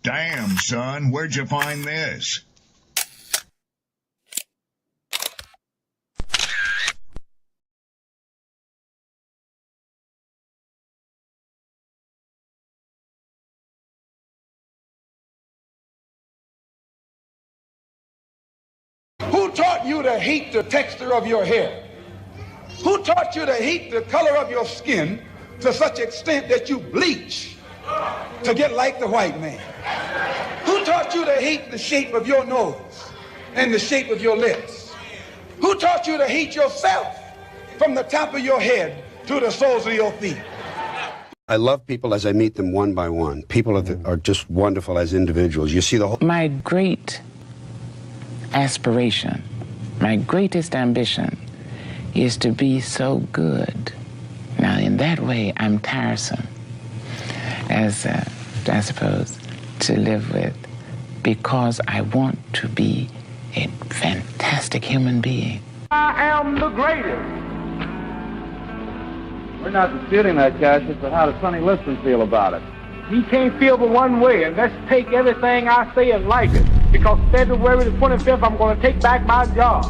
Damn, son, where'd you find this? Who taught you to hate the texture of your hair? Who taught you to hate the color of your skin to such extent that you bleach to get like the white man? Who taught you to hate the shape of your nose and the shape of your lips? Who taught you to hate yourself from the top of your head to the soles of your feet? I love people as I meet them one by one. People are just wonderful as individuals. You see the whole... My great aspiration, my greatest ambition is to be so good. Now, in that way, I'm tiresome, as I suppose, to live with, because I want to be a fantastic human being. I am the greatest. We're not disputing that, Cassius, but how does Sonny Liston feel about it? He can't feel but one way, and let's take everything I say and like it. Because February the 25th, I'm going to take back my job.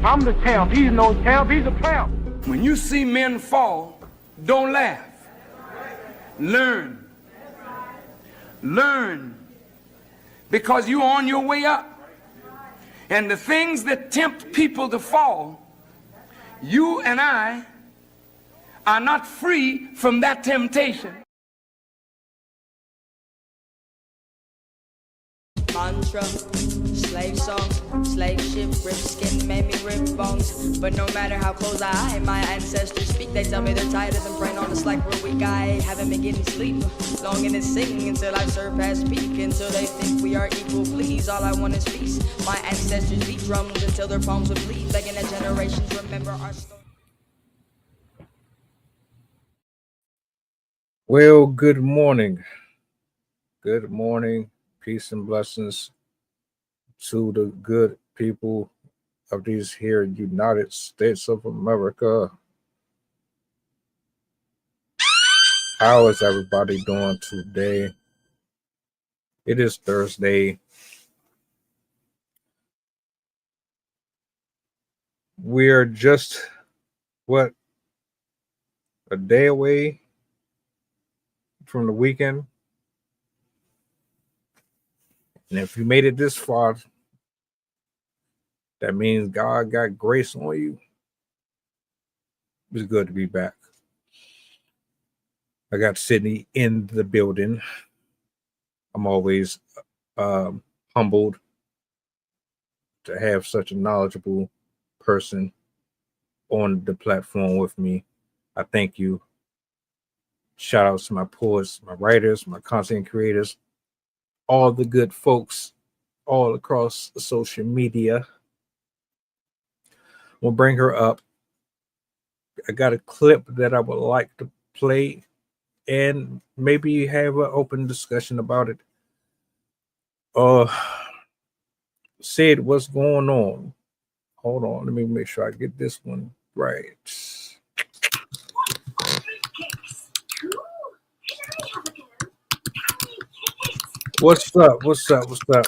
I'm the champ. He's no champ. He's a tramp. When you see men fall, don't laugh. Learn. Learn. Because you're on your way up. And the things that tempt people to fall, you and I are not free from that temptation. Mantra, slave song, slave ship, rip skin, made me rip bones. But no matter how close my ancestors speak, they tell me they're tired of them praying on us like we're weak. I haven't been getting sleep, longing to sing until I've surpassed peak, until they think we are equal. Please, all I want is peace. My ancestors beat drums until their palms would bleed, begging that generations remember our story. Well, good morning. Good morning. Peace and blessings to the good people of these here United States of America. How is everybody doing today? It is Thursday. We are just, a day away from the weekend. And if you made it this far, that means God got grace on you. It's good to be back. I got Sydney in the building. I'm always humbled to have such a knowledgeable person on the platform with me. I thank you. Shout out to my poets, my writers, my content creators, all the good folks all across social media. We'll bring her up. I got a clip that I would like to play and maybe have an open discussion about it. Sid, what's going on? Hold on, let me make sure I get this one right. What's up? What's up? What's up?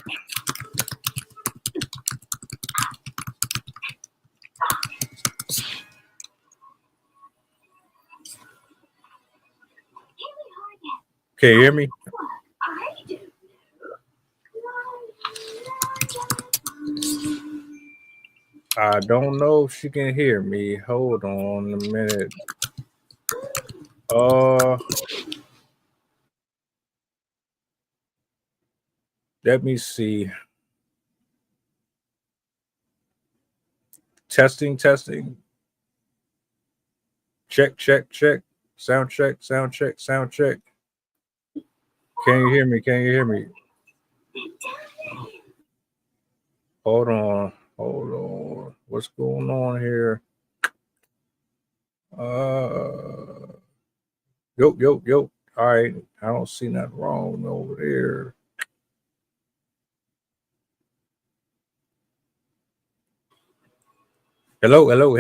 Can you hear me? I don't know if she can hear me. Hold on a minute. Let me see. Testing. Check. Sound check. Can you hear me? Hold on. What's going on here? Yo. All right. I don't see nothing wrong over there. Hello. Hello.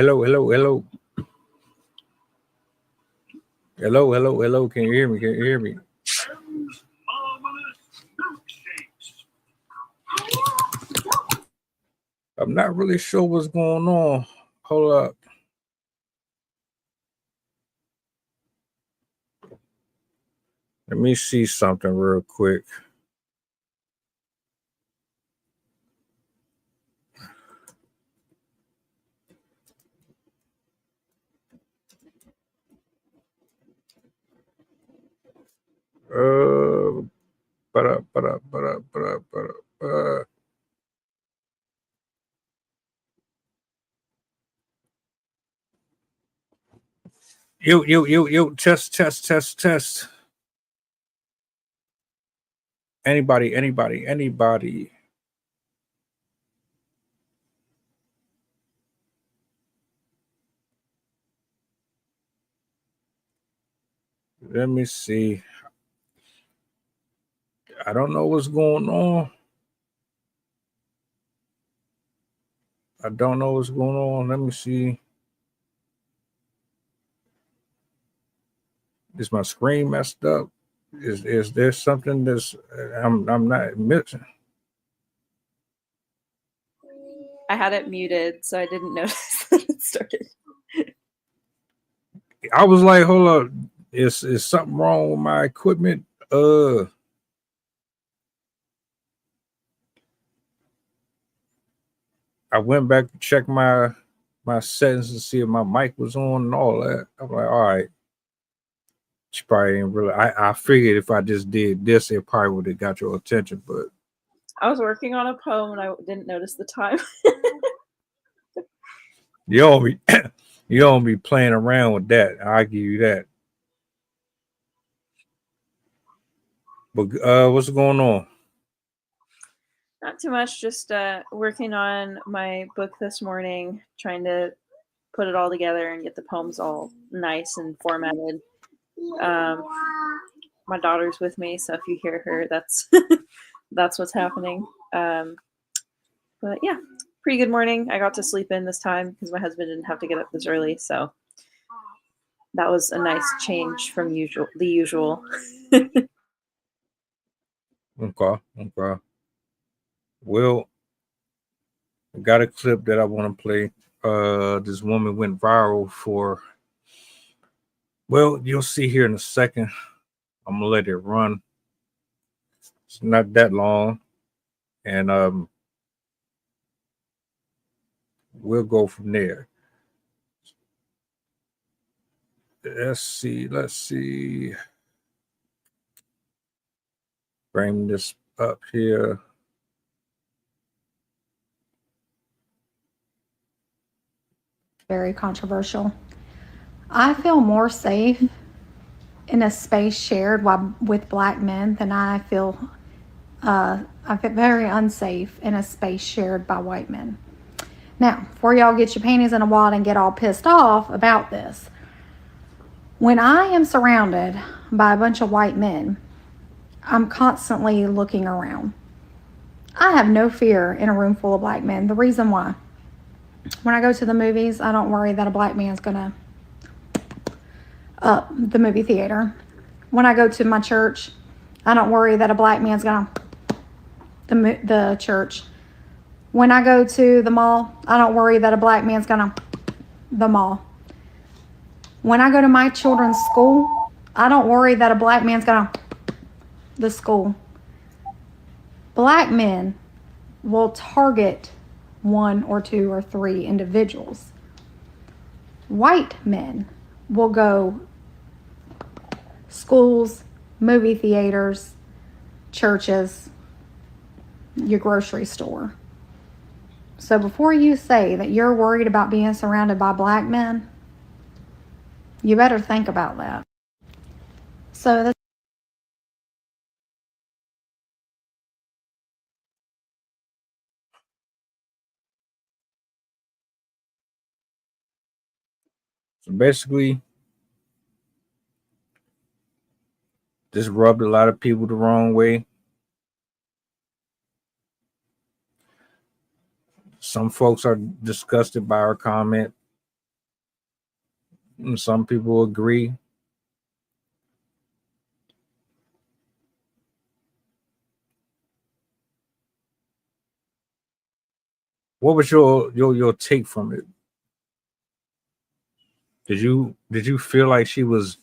Can you hear me? I'm not really sure what's going on. Hold up. Let me see something real quick. Uh, yo, test. Anybody. Let me see. I don't know what's going on. Let me see. Is my screen messed up? Is there something that's I'm not missing? I had it muted, so I didn't notice that it started. I was like, hold up, is something wrong with my equipment? I went back to check my settings to see if my mic was on and all that. I'm like, all right. She probably didn't really. I figured if I just did this, it probably would have got your attention. But I was working on a poem and I didn't notice the time. you don't be playing around with that. I'll give you that. But what's going on? Not too much, just working on my book this morning, trying to put it all together and get the poems all nice and formatted. My daughter's with me, so if you hear her, that's that's what's happening. But yeah, pretty good morning. I got to sleep in this time because my husband didn't have to get up this early, so that was a nice change from the usual. Okay. Well, I got a clip that I want to play. This woman went viral for. Well, you'll see here in a second. I'm gonna let it run. It's not that long, and we'll go from there. Let's see. Bring this up here. Very controversial. I feel more safe in a space shared with black men than I feel very unsafe in a space shared by white men. Now, before y'all get your panties in a wad and get all pissed off about this, when I am surrounded by a bunch of white men, I'm constantly looking around. I have no fear in a room full of black men. The reason why, when I go to the movies, I don't worry that a black man's gonna up the movie theater. When I go to my church, I don't worry that a black man's gonna the church. When I go to the mall, I don't worry that a black man's gonna the mall. When I go to my children's school, I don't worry that a black man's gonna the school. Black men will target one or two or three individuals. White men will go schools, movie theaters, churches, your grocery store. So before you say that you're worried about being surrounded by black men, you better think about that. So basically, this rubbed a lot of people the wrong way. Some folks are disgusted by our comment. And some people agree. What was your take from it? Did you feel like she was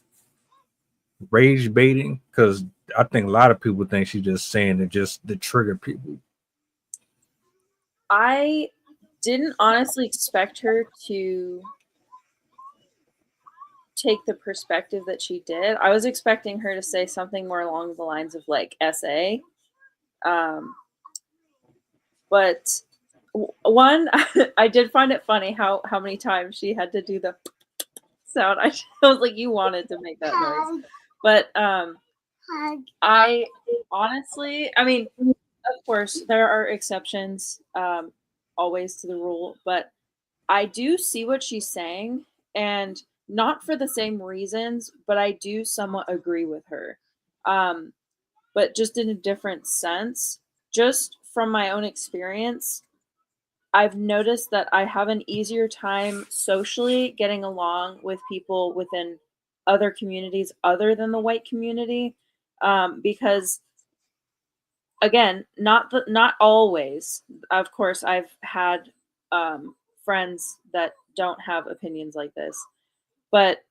rage baiting? Because I think a lot of people think she's just saying it just to trigger people. I didn't honestly expect her to take the perspective that she did. I was expecting her to say something more along the lines of like SA. But one, I did find it funny how many times she had to do the sound. I was like, you wanted to make that noise. But I honestly, I mean, of course, there are exceptions always to the rule, but I do see what she's saying, and not for the same reasons, but I do somewhat agree with her. But just in a different sense. Just from my own experience, I've noticed that I have an easier time socially getting along with people within other communities other than the white community, because again, not always. Of course, I've had friends that don't have opinions like this, but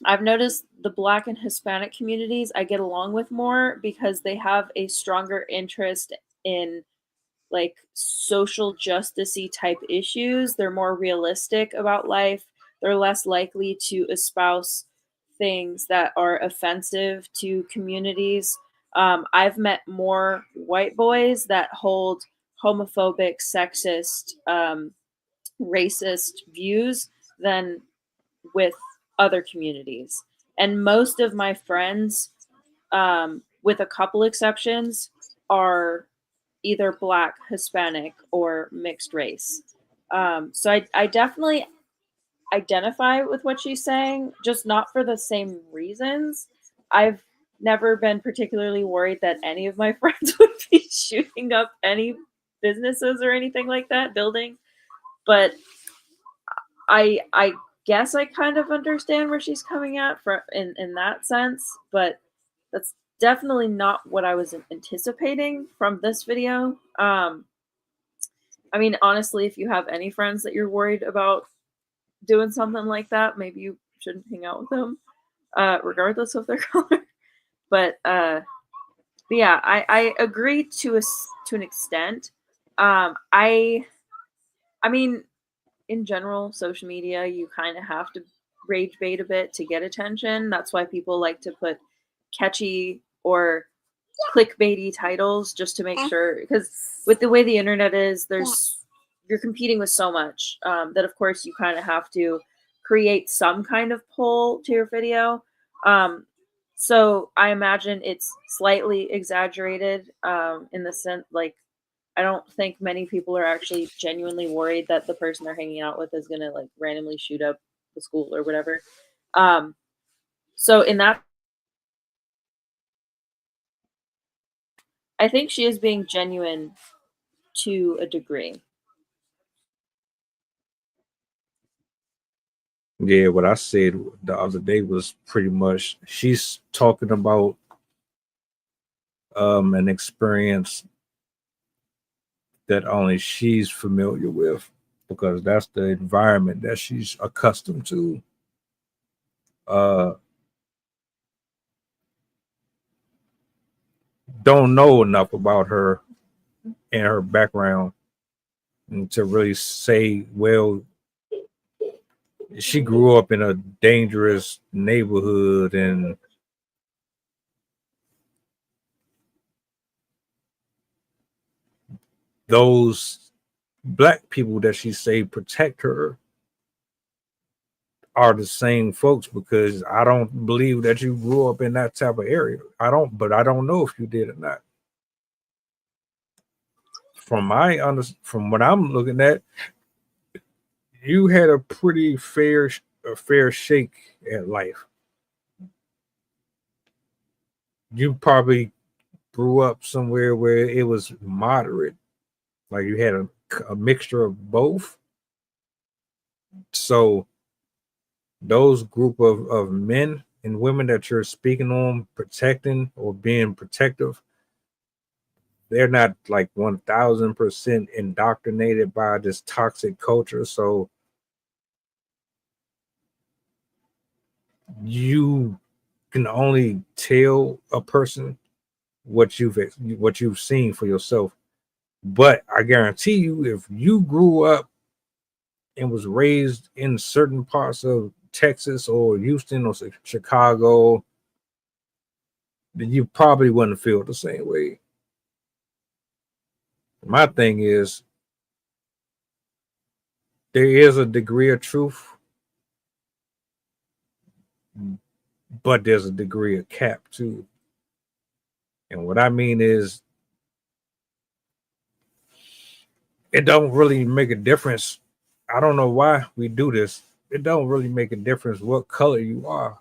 I've noticed the Black and Hispanic communities I get along with more because they have a stronger interest in like social justicey type issues. They're more realistic about life. They're less likely to espouse things that are offensive to communities. I've met more white boys that hold homophobic, sexist, racist views than with other communities. And most of my friends, with a couple exceptions, are either Black, Hispanic, or mixed race. So I definitely identify with what she's saying, just not for the same reasons. I've never been particularly worried that any of my friends would be shooting up any businesses or anything like that, building. But I guess I kind of understand where she's coming at in that sense, but that's definitely not what I was anticipating from this video. I mean, honestly, if you have any friends that you're worried about doing something like that, maybe you shouldn't hang out with them, regardless of their color. But yeah, I agree to an extent. I mean, in general, social media, you kind of have to rage bait a bit to get attention. That's why people like to put catchy or clickbaity titles just to make sure, because with the way the internet is, you're competing with so much that of course you kind of have to create some kind of pull to your video. So I imagine it's slightly exaggerated in the sense, like, I don't think many people are actually genuinely worried that the person they're hanging out with is gonna like randomly shoot up the school or whatever. So in that, I think she is being genuine to a degree. Yeah, what I said the other day was pretty much she's talking about an experience that only she's familiar with because that's the environment that she's accustomed to. Don't know enough about her and her background and to really say, well, she grew up in a dangerous neighborhood and those black people that she say protect her are the same folks, because I don't believe that you grew up in that type of area. But I don't know if you did or not. From what I'm looking at, you had a pretty fair shake at life. You probably grew up somewhere where it was moderate, like you had a mixture of both. So those group of men and women that you're speaking on, protecting or being protective, they're not like 1000% indoctrinated by this toxic culture. So you can only tell a person what you've seen for yourself. But I guarantee you, if you grew up and was raised in certain parts of Texas or Houston or Chicago, then you probably wouldn't feel the same way. My thing is, there is a degree of truth, but there's a degree of cap too. And what I mean is, it don't really make a difference. I don't know why we do this. It don't really make a difference what color you are.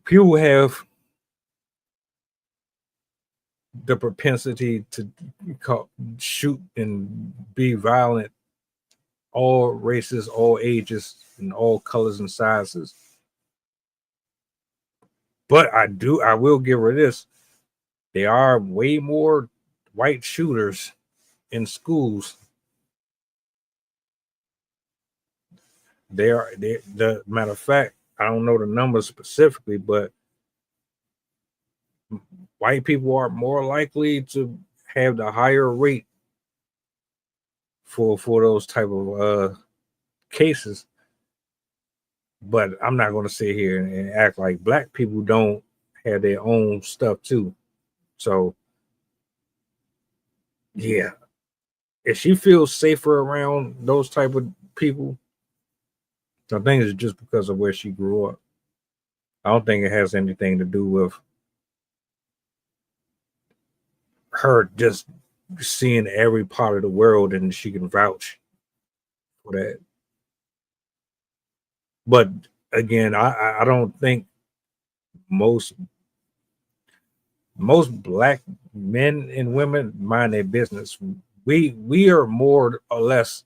People have the propensity to shoot and be violent, all races, all ages, and all colors and sizes. But I will give her this. There are way more white shooters in schools. The matter of fact, I don't know the numbers specifically, but white people are more likely to have the higher rate for those type of cases. But I'm not going to sit here and act like black people don't have their own stuff too. So yeah, if she feels safer around those type of people, I think it's just because of where she grew up. I don't think it has anything to do with her just seeing every part of the world and she can vouch for that. But again, I don't think most black men and women mind their business. We are more or less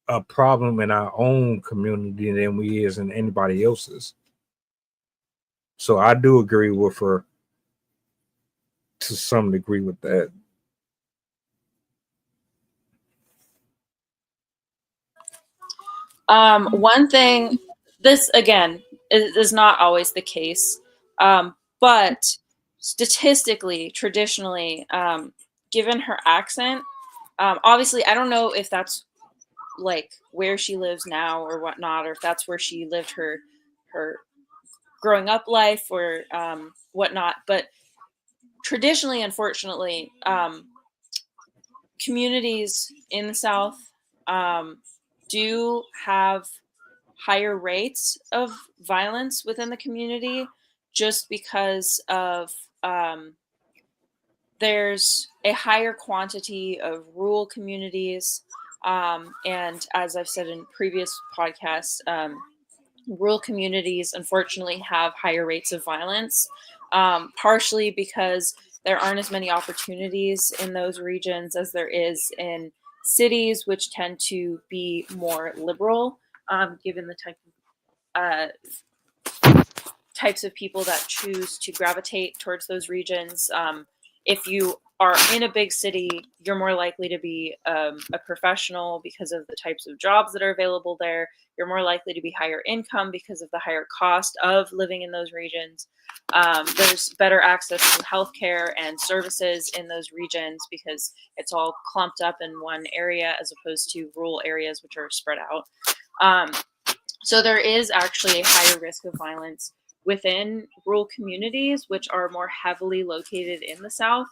a problem in our own community than we is in anybody else's. So I do agree with her to some degree with that. One thing, this again is not always the case, but statistically, traditionally, given her accent, obviously, I don't know if that's like where she lives now or whatnot, or if that's where she lived her growing up life or whatnot. But traditionally, unfortunately, communities in the South do have higher rates of violence within the community just because of there's a higher quantity of rural communities. And as I've said in previous podcasts, rural communities unfortunately have higher rates of violence, partially because there aren't as many opportunities in those regions as there is in cities, which tend to be more liberal, given the types of people that choose to gravitate towards those regions. If you are in a big city, you're more likely to be a professional because of the types of jobs that are available there. You're more likely to be higher income because of the higher cost of living in those regions. There's better access to healthcare and services in those regions because it's all clumped up in one area as opposed to rural areas, which are spread out. So there is actually a higher risk of violence within rural communities, which are more heavily located in the South.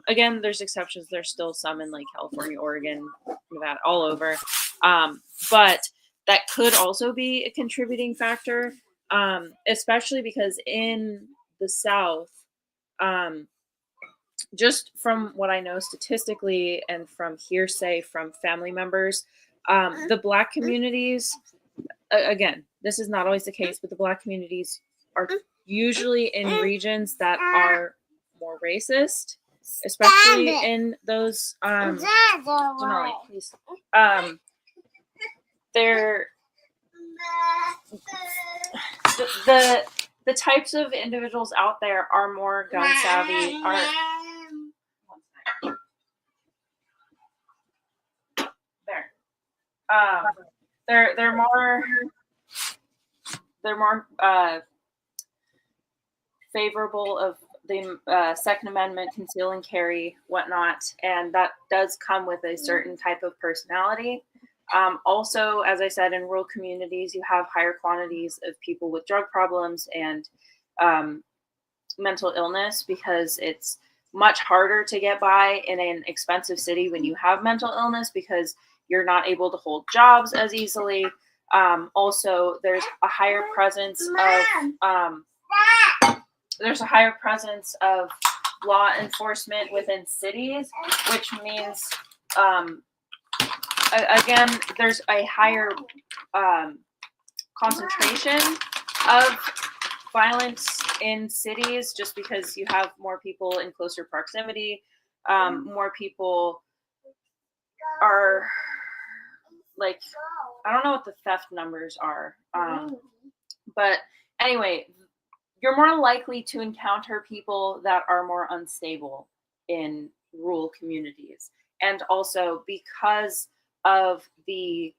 Again, there's exceptions. There's still some in like California, Oregon, Nevada, all over. But that could also be a contributing factor, especially because in the South, just from what I know statistically and from hearsay from family members, the Black communities, again, this is not always the case, but the Black communities are usually in regions that are more racist, especially in those Denali, please. They're the types of individuals out there are more gun savvy. They're more favorable of the Second Amendment, conceal and carry, whatnot, and that does come with a certain type of personality. Also, as I said, in rural communities, you have higher quantities of people with drug problems and mental illness, because it's much harder to get by in an expensive city when you have mental illness, because you're not able to hold jobs as easily. Also, there's a higher presence of law enforcement within cities, which means again, there's a higher concentration of violence in cities, just because you have more people in closer proximity. More people are like, I don't know what the theft numbers are, but anyway, you're more likely to encounter people that are more unstable in rural communities. And also, because of the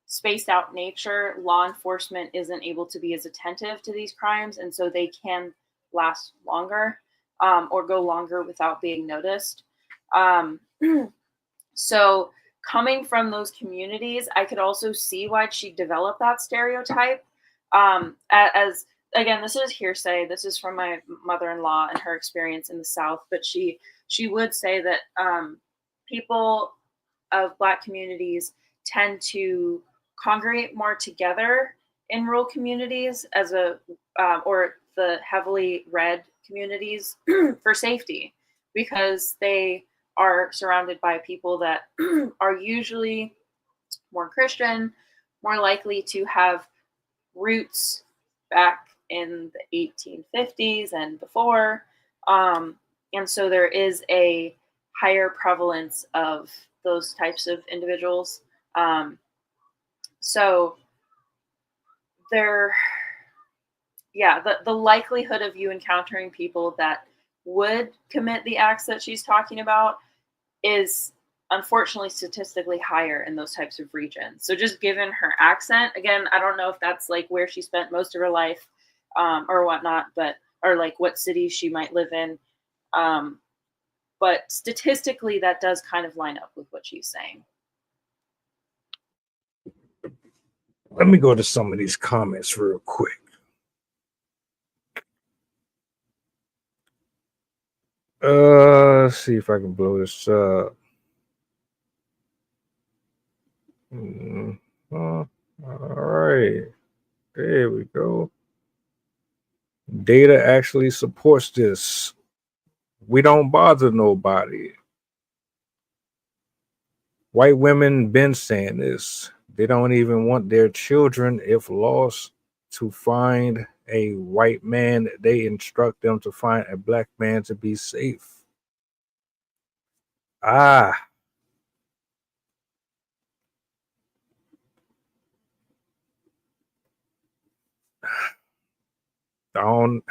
spaced out nature, law enforcement isn't able to be as attentive to these crimes, and so they can last longer, or go longer without being noticed. So coming from those communities, I could also see why she developed that stereotype. As again, this is hearsay. This is from my mother-in-law and her experience in the South, but she would say that people of Black communities tend to congregate more together in rural communities or the heavily red communities for safety, because they are surrounded by people that are usually more Christian, more likely to have roots back in the 1850s and before. And so there is a higher prevalence of those types of individuals. So the likelihood of you encountering people that would commit the acts that she's talking about is unfortunately statistically higher in those types of regions. So just given her accent, again, I don't know if that's like where she spent most of her life or whatnot, or like what cities she might live in. But statistically, that does kind of line up with what she's saying. Let me go to some of these comments real quick. Let's see if I can blow this up. All right. There we go. Data actually supports this. We don't bother nobody. White women been saying this. They don't even want their children, if lost, to find a white man. They instruct them to find a Black man to be safe. I don't.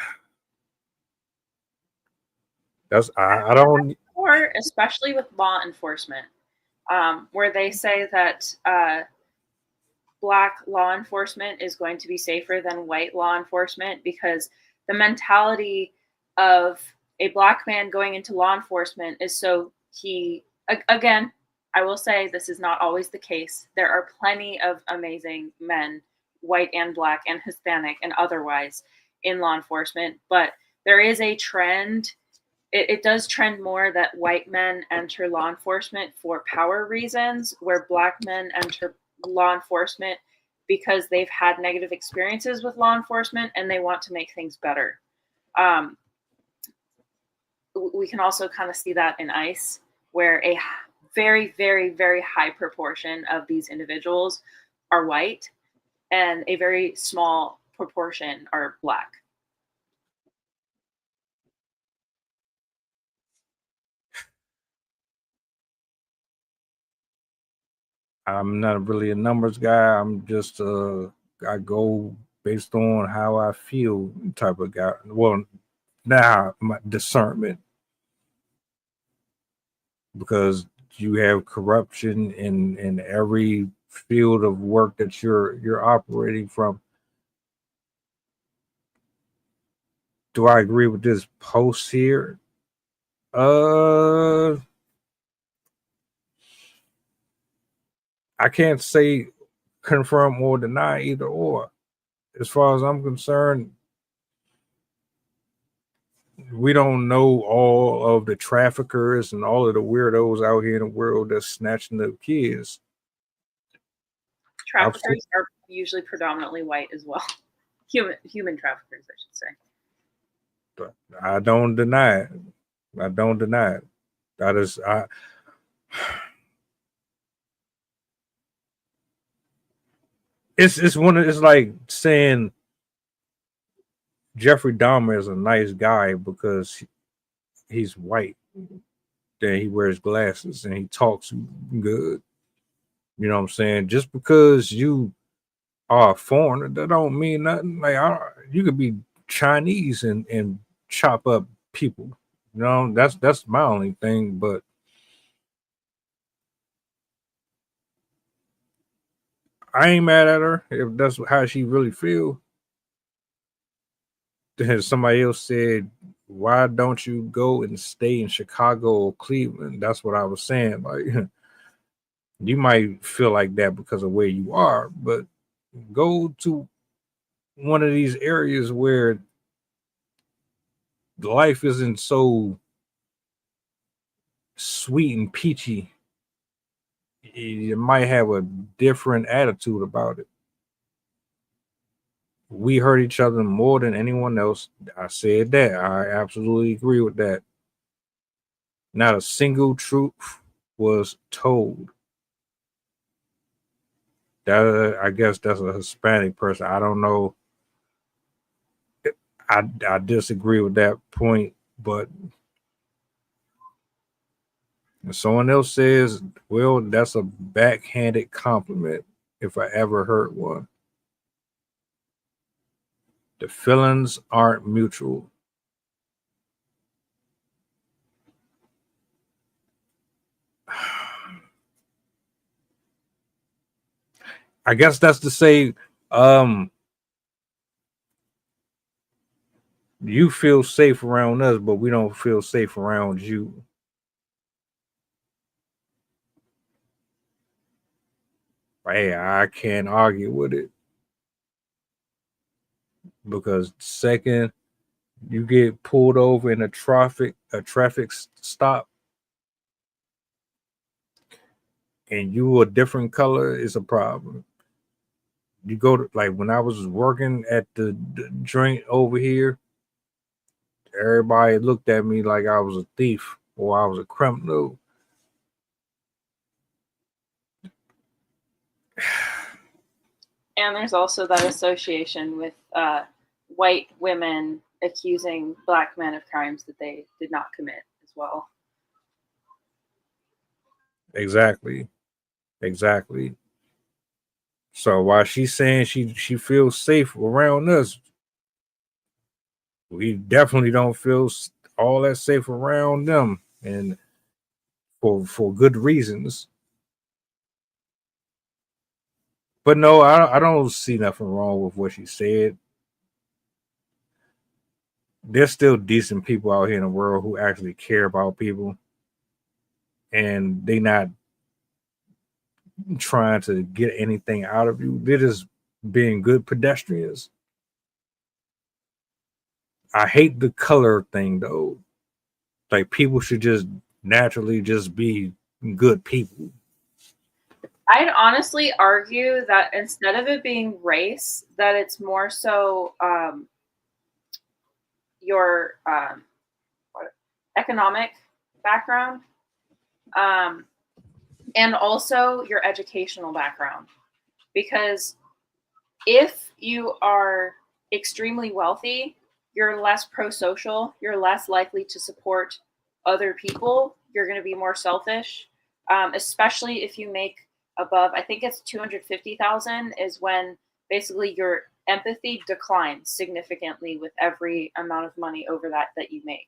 Or especially with law enforcement, where they say that Black law enforcement is going to be safer than white law enforcement, because the mentality of a Black man going into law enforcement is so again, I will say this is not always the case. There are plenty of amazing men, white and Black and Hispanic and otherwise, in law enforcement, but there is a trend. It does trend more that white men enter law enforcement for power reasons, where Black men enter law enforcement because they've had negative experiences with law enforcement and they want to make things better. We can also kind of see that in ICE, where a very, very, very high proportion of these individuals are white and a very small proportion are Black. I'm not really a numbers guy. I'm just I go based on how I feel type of guy. Well, now my discernment, because you have corruption in every field of work that you're operating from. Do I agree with this post here? I can't say confirm or deny either or. As far as I'm concerned, we don't know all of the traffickers and all of the weirdos out here in the world that's snatching up kids. Traffickers are usually predominantly white as well. Human traffickers, I should say. But I don't deny it. I don't deny it. It's like saying Jeffrey Dahmer is a nice guy because he's white. Then he wears glasses and he talks good. You know what I'm saying? Just because you are a foreigner, that don't mean nothing. Like you could be Chinese and chop up people. You know, that's my only thing. But I ain't mad at her if that's how she really feel. Then somebody else said, why don't you go and stay in Chicago or Cleveland? That's what I was saying. Like, you might feel like that because of where you are, but go to one of these areas where life isn't so sweet and peachy. You might have a different attitude about it. We hurt each other more than anyone else. I said that. I absolutely agree with that. Not a single truth was told. That I guess that's a Hispanic person. I don't know. I disagree with that point, but someone else says, well, that's a backhanded compliment if I ever heard one. The feelings aren't mutual. I guess that's to say, you feel safe around us, but we don't feel safe around you. Hey, I can't argue with it. Because second you get pulled over in a traffic stop and you a different color, is a problem. You go to, like, when I was working at the joint over here, everybody looked at me like I was a thief or I was a criminal. And there's also that association with white women accusing black men of crimes that they did not commit as well. Exactly. So while she's saying she feels safe around us, we definitely don't feel all that safe around them, and for good reasons. But no, I don't see nothing wrong with what she said. There's still decent people out here in the world who actually care about people, and they not trying to get anything out of you. They're just being good pedestrians. I hate the color thing though. Like, people should just naturally just be good people. I'd honestly argue that instead of it being race, that it's more so your economic background, and also your educational background. Because if you are extremely wealthy, you're less pro-social, you're less likely to support other people, you're going to be more selfish, especially if you make above, I think it's 250,000 is when basically empathy declines significantly with every amount of money over that you make.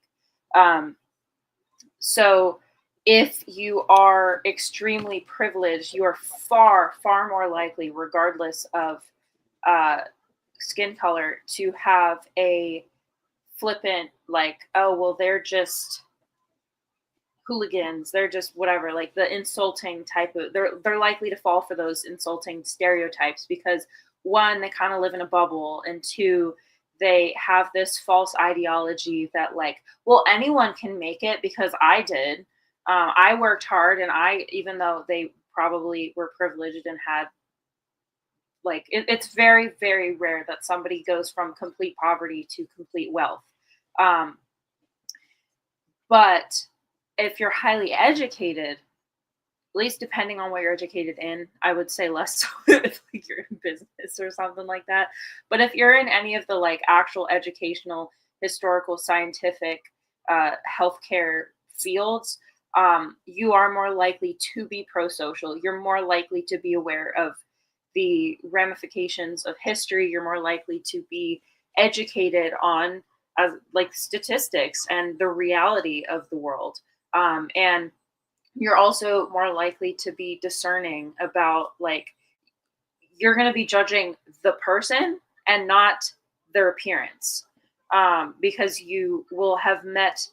So if you are extremely privileged, you are far, far more likely, regardless of skin color, to have a flippant, like, oh, well, they're just hooligans, they're just whatever, like the insulting type of, they're likely to fall for those insulting stereotypes because, one, they kind of live in a bubble, and two, they have this false ideology that, like, well, anyone can make it because I did. I worked hard, and even though they probably were privileged and had, like, it's very, very rare that somebody goes from complete poverty to complete wealth. But if you're highly educated, at least depending on what you're educated in, I would say less so if like you're in business or something like that. But if you're in any of the like actual educational, historical, scientific, healthcare fields, you are more likely to be pro-social. You're more likely to be aware of the ramifications of history. You're more likely to be educated on like statistics and the reality of the world. And you're also more likely to be discerning about, like, you're going to be judging the person and not their appearance, because you will have met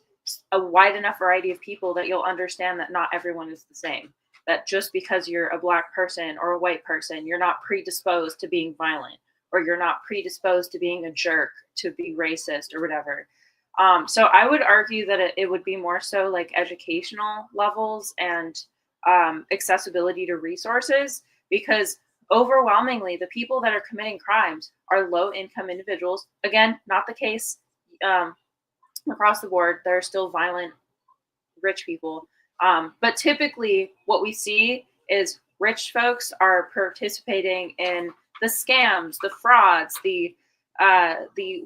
a wide enough variety of people that you'll understand that not everyone is the same. That just because you're a Black person or a white person, you're not predisposed to being violent, or you're not predisposed to being a jerk, to be racist or whatever. So I would argue that it would be more so like educational levels and accessibility to resources, because overwhelmingly the people that are committing crimes are low income individuals. Again, not the case across the board. There are still violent rich people. But typically what we see is rich folks are participating in the scams, the frauds, the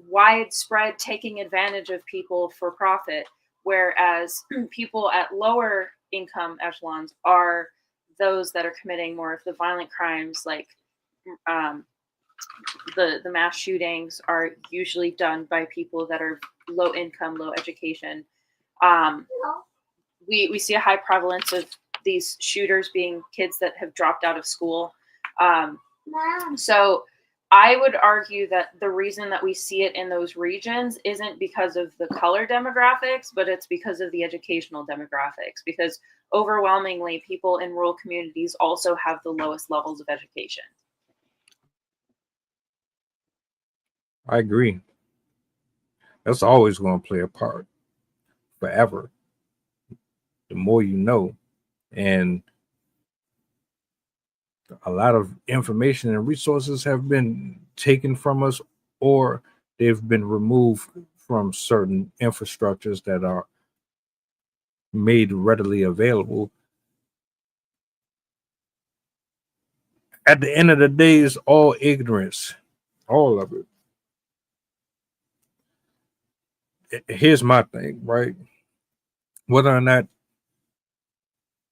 widespread taking advantage of people for profit, whereas people at lower income echelons are those that are committing more of the violent crimes, like the mass shootings are usually done by people that are low income, low education. We see a high prevalence of these shooters being kids that have dropped out of school. So I would argue that the reason that we see it in those regions isn't because of the color demographics, but it's because of the educational demographics, because overwhelmingly people in rural communities also have the lowest levels of education. I agree. That's always going to play a part forever. The more you know, and a lot of information and resources have been taken from us, or they've been removed from certain infrastructures that are made readily available. At the end of the day, it's all ignorance, all of it. Here's my thing, right? Whether or not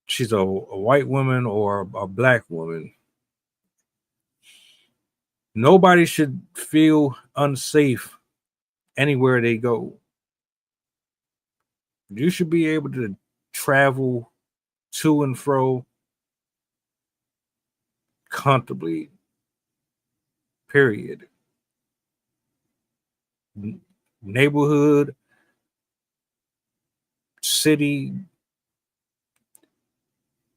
she's a white woman or a Black woman, nobody should feel unsafe anywhere they go. You should be able to travel to and fro comfortably, period. Neighborhood, city,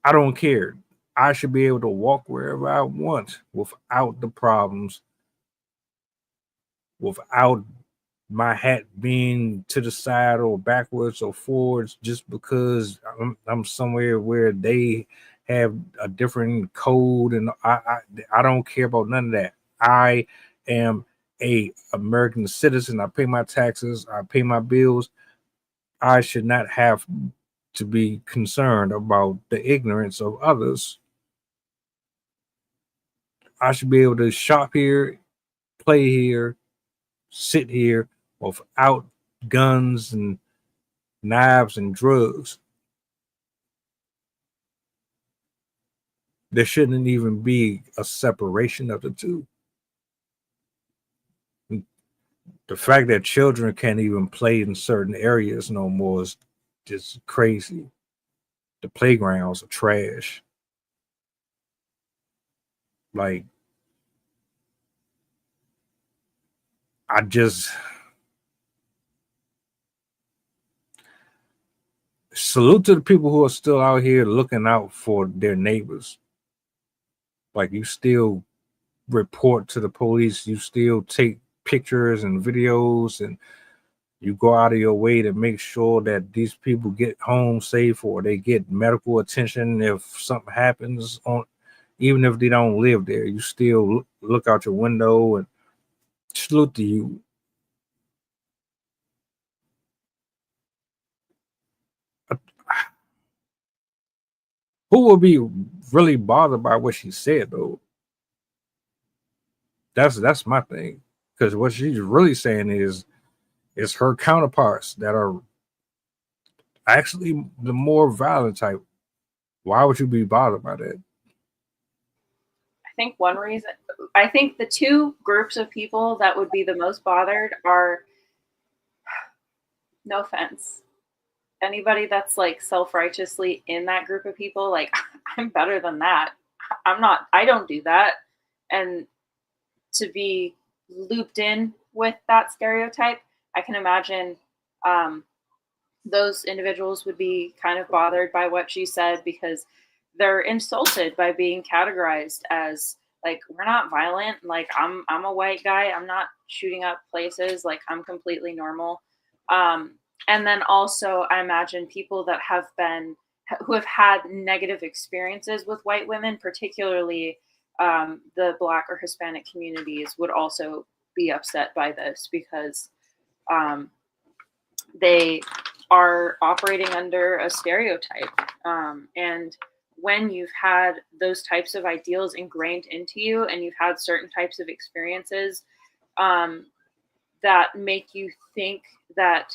I don't care. I should be able to walk wherever I want without the problems, without my hat being to the side or backwards or forwards just because I'm somewhere where they have a different code, and I don't care about none of that. I am a American citizen. I pay my taxes. I pay my bills. I should not have to be concerned about the ignorance of others. I should be able to shop here, play here, sit here without guns and knives and drugs. There shouldn't even be a separation of the two. The fact that children can't even play in certain areas no more is just crazy. The playgrounds are trash. Like, I just salute to the people who are still out here looking out for their neighbors. Like, you still report to the police, you still take pictures and videos, and you go out of your way to make sure that these people get home safe or they get medical attention if something happens, on even if they don't live there. You still look out your window, and salute to you. Who will be really bothered by what she said, though? That's my thing, because what she's really saying is her counterparts that are actually the more violent type. Why would you be bothered by that? I think one reason, I think the two groups of people that would be the most bothered are, no offense, anybody that's like self-righteously in that group of people, like, I'm better than that. I don't do that. And to be looped in with that stereotype, I can imagine those individuals would be kind of bothered by what she said, because they're insulted by being categorized as, like, we're not violent. Like, I'm a white guy. I'm not shooting up places. Like, I'm completely normal. And then also, I imagine people that who have had negative experiences with white women, particularly the Black or Hispanic communities, would also be upset by this, because they are operating under a stereotype. And when you've had those types of ideals ingrained into you, and you've had certain types of experiences that make you think that,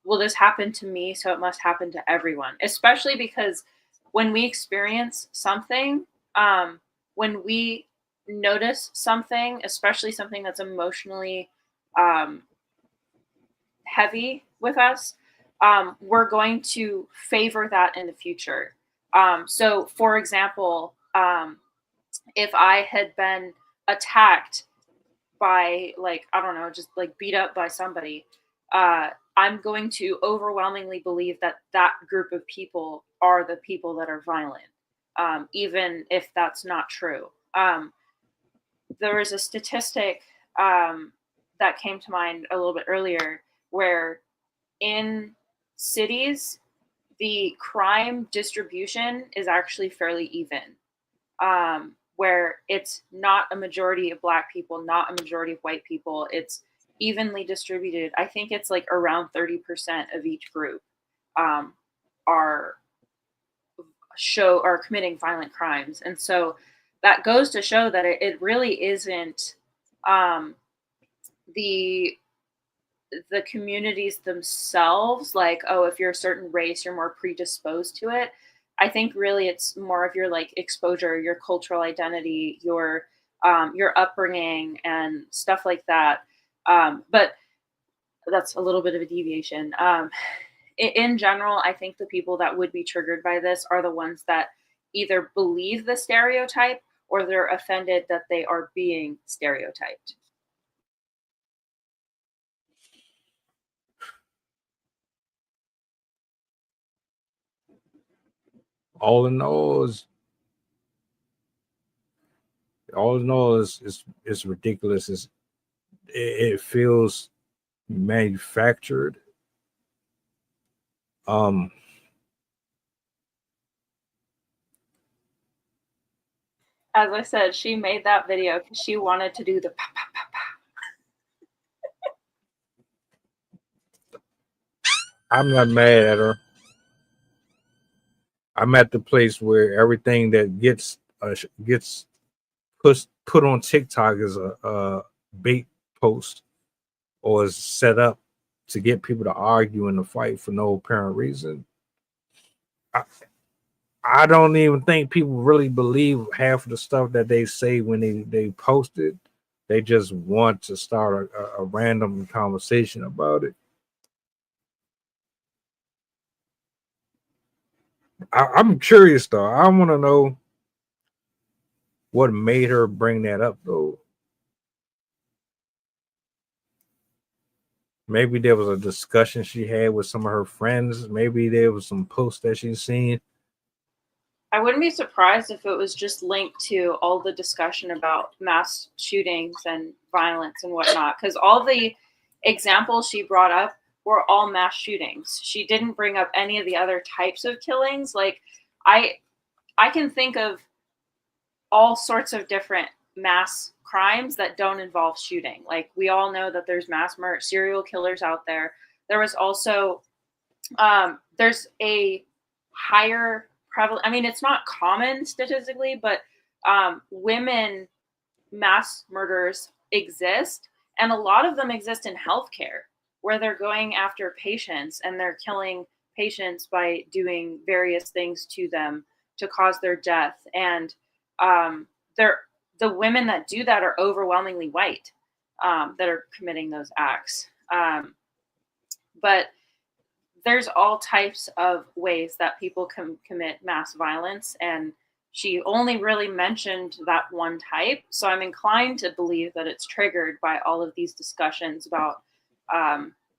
well, this happened to me, so it must happen to everyone. Especially because when we experience something, when we notice something, especially something that's emotionally heavy with us, we're going to favor that in the future. So, for example, if I had been attacked by, like, I don't know, just like beat up by somebody, I'm going to overwhelmingly believe that that group of people are the people that are violent, even if that's not true. There was a statistic that came to mind a little bit earlier, where in cities, the crime distribution is actually fairly even, where it's not a majority of Black people, not a majority of white people. It's evenly distributed. I think it's like around 30% of each group are committing violent crimes. And so that goes to show that it really isn't the communities themselves, like, oh, if you're a certain race, you're more predisposed to it. I think really it's more of your, like, exposure, your cultural identity, your upbringing and stuff like that. But that's a little bit of a deviation. In general, I think the people that would be triggered by this are the ones that either believe the stereotype or they're offended that they are being stereotyped. All in all is ridiculous. It feels manufactured. As I said, she made that video because she wanted to do the pa pa pa pa. I'm not mad at her. I'm at the place where everything that gets put on TikTok is a bait post, or is set up to get people to argue in the fight for no apparent reason. I don't even think people really believe half of the stuff that they say when they post it. They just want to start a random conversation about it. I'm curious though. I want to know what made her bring that up though. Maybe there was a discussion she had with some of her friends. Maybe there was some posts that she's seen. I wouldn't be surprised if it was just linked to all the discussion about mass shootings and violence and whatnot, because all the examples she brought up were all mass shootings. She didn't bring up any of the other types of killings. Like, I can think of all sorts of different mass crimes that don't involve shooting. Like, we all know that there's mass murder, serial killers out there. There was also, there's a higher prevalent, I mean, it's not common statistically, but women mass murders exist. And a lot of them exist in healthcare, where they're going after patients and they're killing patients by doing various things to them to cause their death. And the women that do that are overwhelmingly white, that are committing those acts. But there's all types of ways that people can commit mass violence, and she only really mentioned that one type. So I'm inclined to believe that it's triggered by all of these discussions about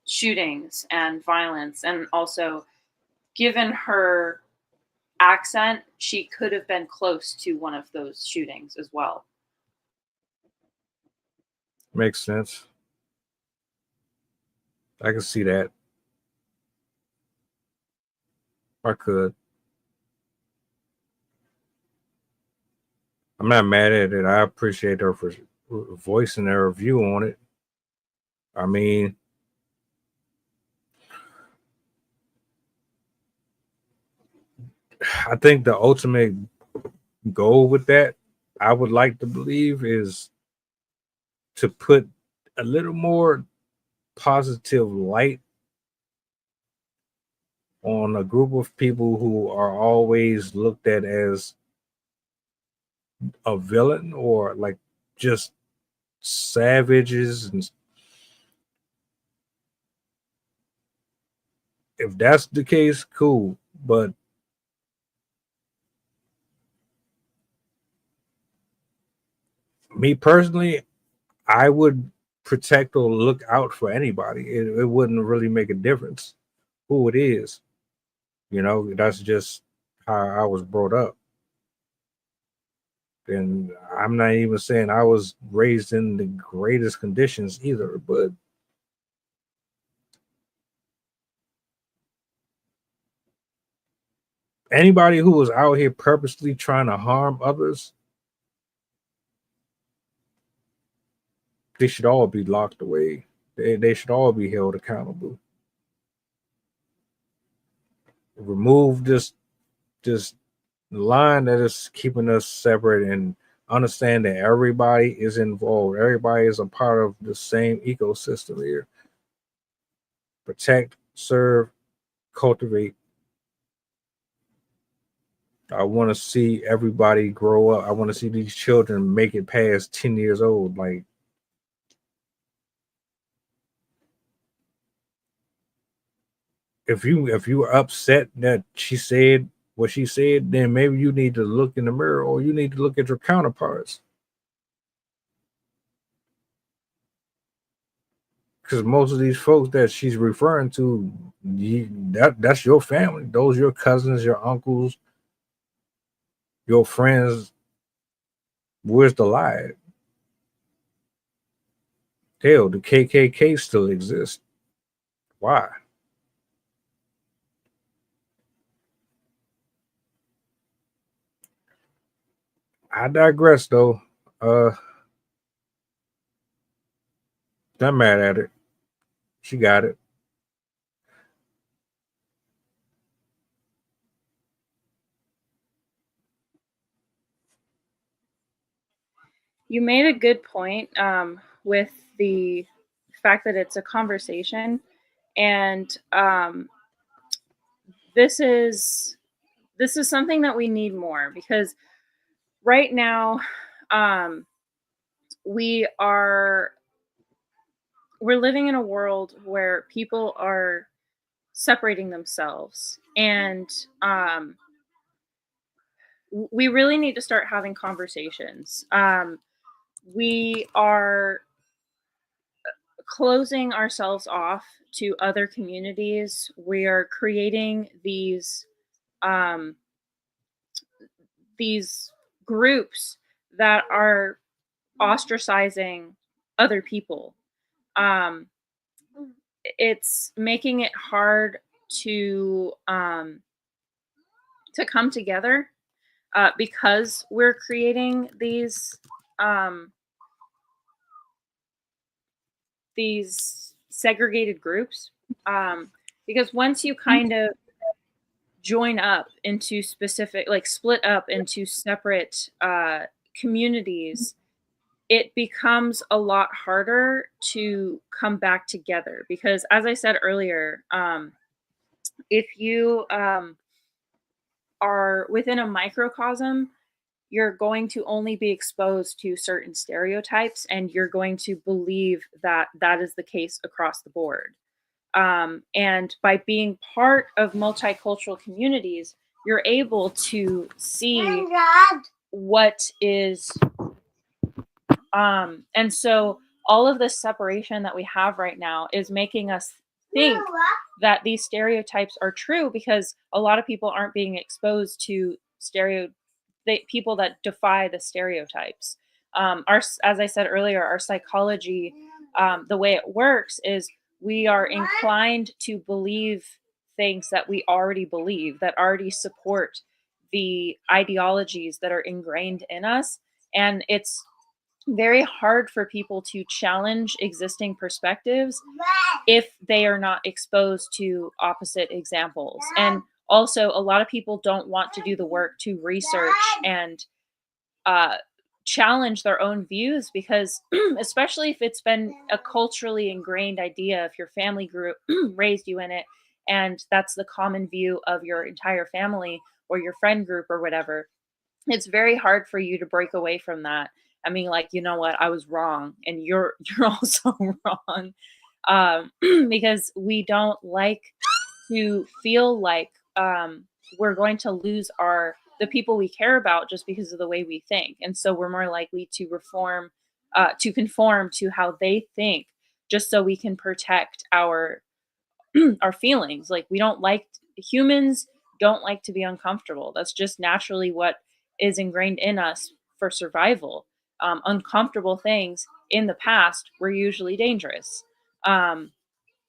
shootings and violence. And also, given her accent, she could have been close to one of those shootings as well. Makes sense. I can see that. I could. I'm not mad at it. I appreciate her for voicing her view on it. I mean, I think the ultimate goal with that, I would like to believe, is to put a little more positive light on a group of people who are always looked at as a villain or like just savages. And if that's the case, cool. But me personally, I would protect or look out for anybody. It wouldn't really make a difference who it is. You know, that's just how I was brought up. And I'm not even saying I was raised in the greatest conditions either, but anybody who was out here purposely trying to harm others, they should all be locked away. They should all be held accountable. Remove this line that is keeping us separate, and understand that everybody is involved. Everybody is a part of the same ecosystem here. Protect, serve, cultivate. I want to see everybody grow up. I want to see these children make it past 10 years old. Like, if you are upset that she said what she said, then maybe you need to look in the mirror, or you need to look at your counterparts. Because most of these folks that she's referring to, that's your family. Those are your cousins, your uncles, your friends. Where's the lie? Hell, the KKK still exists. Why? I digress, though. Not mad at it. She got it. You made a good point with the fact that it's a conversation, and this is something that we need more, because right now we're living in a world where people are separating themselves, and we really need to start having conversations. We are closing ourselves off to other communities. We are creating these groups that are ostracizing other people. It's making it hard to come together because we're creating these segregated groups. Because once you kind of join up into specific, like split up into separate communities, it becomes a lot harder to come back together. Because as I said earlier, if you are within a microcosm, you're going to only be exposed to certain stereotypes, and you're going to believe that that is the case across the board. And by being part of multicultural communities, you're able to see what is, and so all of this separation that we have right now is making us think that these stereotypes are true, because a lot of people aren't being exposed to people that defy the stereotypes. As I said earlier, our psychology, the way it works is we are inclined to believe things that we already believe, that already support the ideologies that are ingrained in us. And it's very hard for people to challenge existing perspectives if they are not exposed to opposite examples. And also, a lot of people don't want to do the work to research and challenge their own views, because especially if it's been a culturally ingrained idea, if your family group raised you in it, and that's the common view of your entire family or your friend group or whatever, it's very hard for you to break away from that. I mean, like, you know what, I was wrong, and you're also wrong, because we don't like to feel like we're going to lose the people we care about just because of the way we think. And so we're more likely to conform to how they think, just so we can protect our feelings. Like, humans don't like to be uncomfortable. That's just naturally what is ingrained in us for survival. Uncomfortable things in the past were usually dangerous, in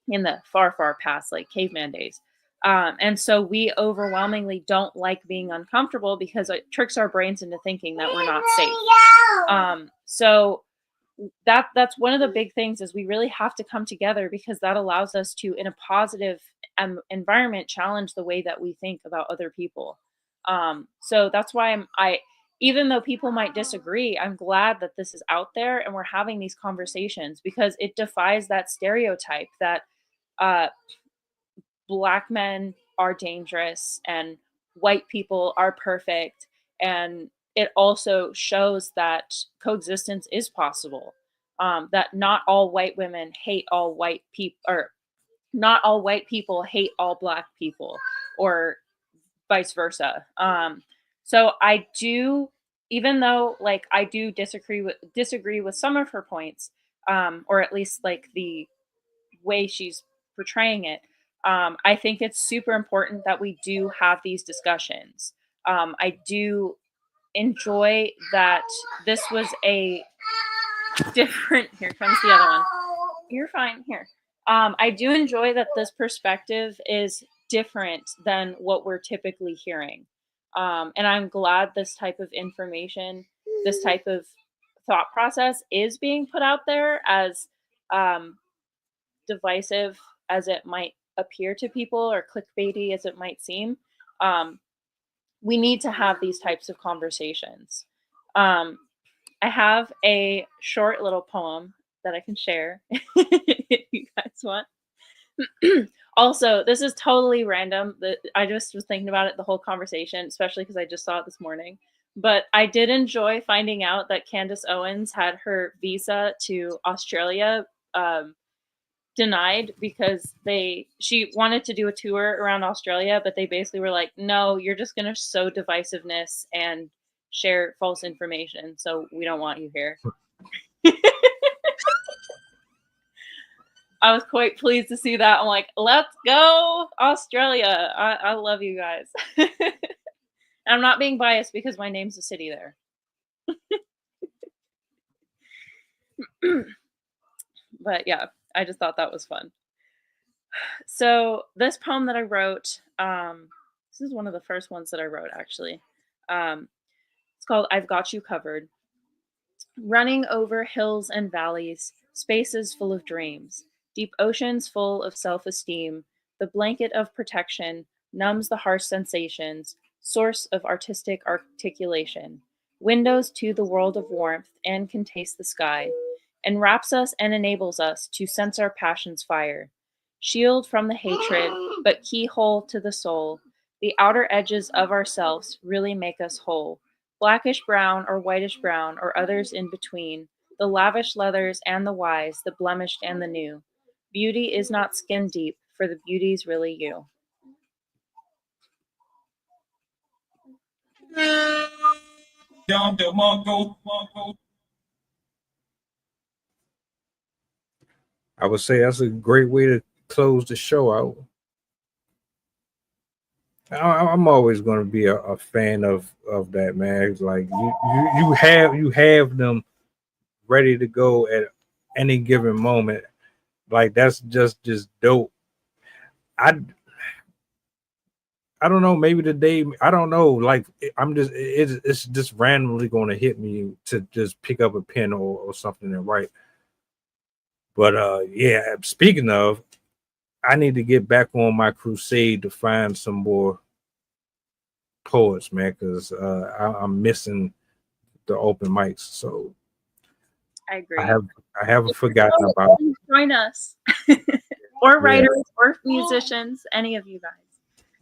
the far, far past, like caveman days. And so we overwhelmingly don't like being uncomfortable, because it tricks our brains into thinking that we're not safe. So that's one of the big things, is we really have to come together, because that allows us to, in a positive environment, challenge the way that we think about other people. So that's why even though people might disagree, I'm glad that this is out there and we're having these conversations, because it defies that stereotype that Black men are dangerous and white people are perfect. And it also shows that coexistence is possible, that not all white women hate all white people, or not all white people hate all Black people, or vice versa. So I do, even though, like, I do disagree with some of her points, or at least like the way she's portraying it, I think it's super important that we do have these discussions. I do enjoy that this was a different. Here comes the other one. You're fine. Here. I do enjoy that this perspective is different than what we're typically hearing. And I'm glad this type of information, this type of thought process is being put out there, as divisive as it might appear to people, or clickbaity as it might seem. We need to have these types of conversations. I have a short little poem that I can share if you guys want. Also, this is totally random. I just was thinking about it the whole conversation, especially because I just saw it this morning. But I did enjoy finding out that Candace Owens had her visa to Australia denied because she wanted to do a tour around Australia, but they basically were like, no, you're just going to sow divisiveness and share false information, so we don't want you here. I was quite pleased to see that. I'm like, let's go Australia. I love you guys. I'm not being biased because my name's a city there. But yeah, I just thought that was fun. So this poem that I wrote, this is one of the first ones that I wrote, actually. It's called I've Got You Covered. Running over hills and valleys, spaces full of dreams, deep oceans full of self-esteem, the blanket of protection numbs the harsh sensations, source of artistic articulation, windows to the world of warmth and can taste the sky, enwraps us and enables us to sense our passion's fire, shield from the hatred, but keyhole to the soul, the outer edges of ourselves really make us whole, blackish brown or whitish brown or others in between, the lavish leathers and the wise, the blemished and the new. Beauty is not skin deep, for the beauty's really you. I would say that's a great way to close the show out. I'm always going to be a fan of that, man. It's like you have them ready to go at any given moment. Like that's just dope. I don't know. Maybe today, I don't know. Like it's just randomly going to hit me to just pick up a pen or something and write. But yeah. Speaking of, I need to get back on my crusade to find some more poets, man, because I'm missing the open mics. So I agree. I haven't forgotten about it. Join us, or writers, or musicians, any of you guys.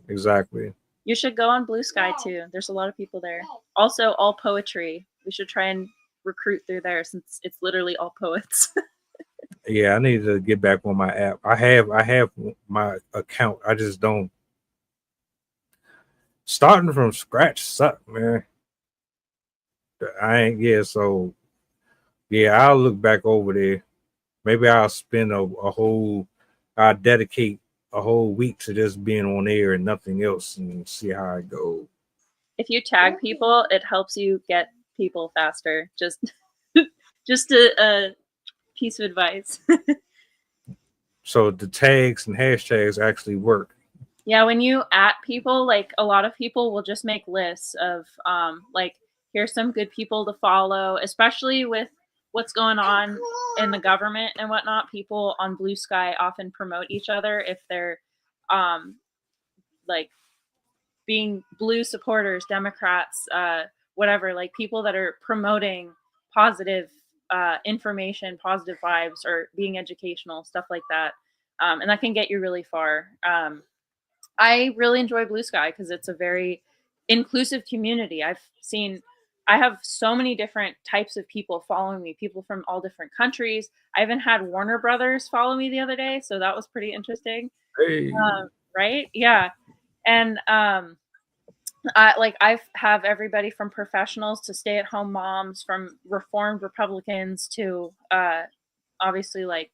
Exactly. You should go on Blue Sky too. There's a lot of people there. Also, all poetry. We should try and recruit through there since it's literally all poets. Yeah, I need to get back on my app. I have my account. I just don't. Starting from scratch suck, man. So yeah, I'll look back over there. Maybe I'll spend I'll dedicate a whole week to just being on air and nothing else and see how it goes. If you tag people, it helps you get people faster. Just a piece of advice. So the tags and hashtags actually work. Yeah, when you at people, like a lot of people will just make lists of like, here's some good people to follow, especially with what's going on in the government and whatnot. People on Blue Sky often promote each other if they're like being blue supporters, Democrats, whatever, like people that are promoting positive information, positive vibes, or being educational, stuff like that. And that can get you really far. I really enjoy Blue Sky because it's a very inclusive community. I have so many different types of people following me, people from all different countries. I even had Warner Brothers follow me the other day, so that was pretty interesting. Hey. Right? Yeah. And I have everybody from professionals to stay-at-home moms, from reformed Republicans to obviously like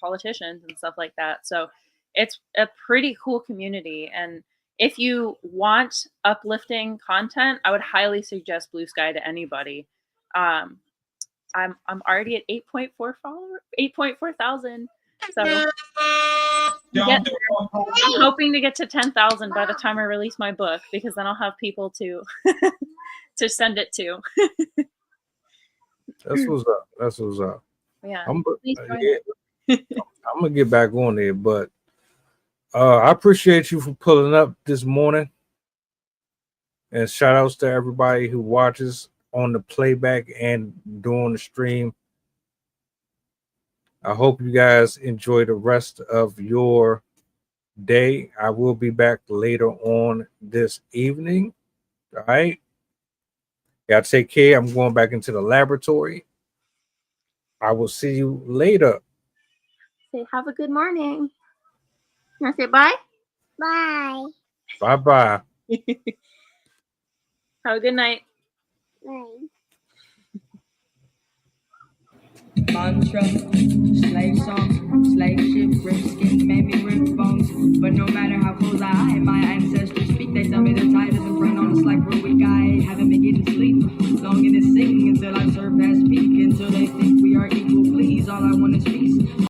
politicians and stuff like that. So it's a pretty cool community. And if you want uplifting content, I would highly suggest Blue Sky to anybody. I'm already at 8.4 thousand. So I'm hoping to get to 10,000 by the time I release my book, because then I'll have people to to send it to. That's what's up. Yeah. I'm gonna get back on there, but I appreciate you for pulling up this morning, and shout outs to everybody who watches on the playback and during the stream. I hope you guys enjoy the rest of your day. I will be back later on this evening. All right. Y'all take care. I'm going back into the laboratory. I will see you later. Say, have a good morning. You want to say bye? Bye. Bye-bye. Have a good night. Mantra, slave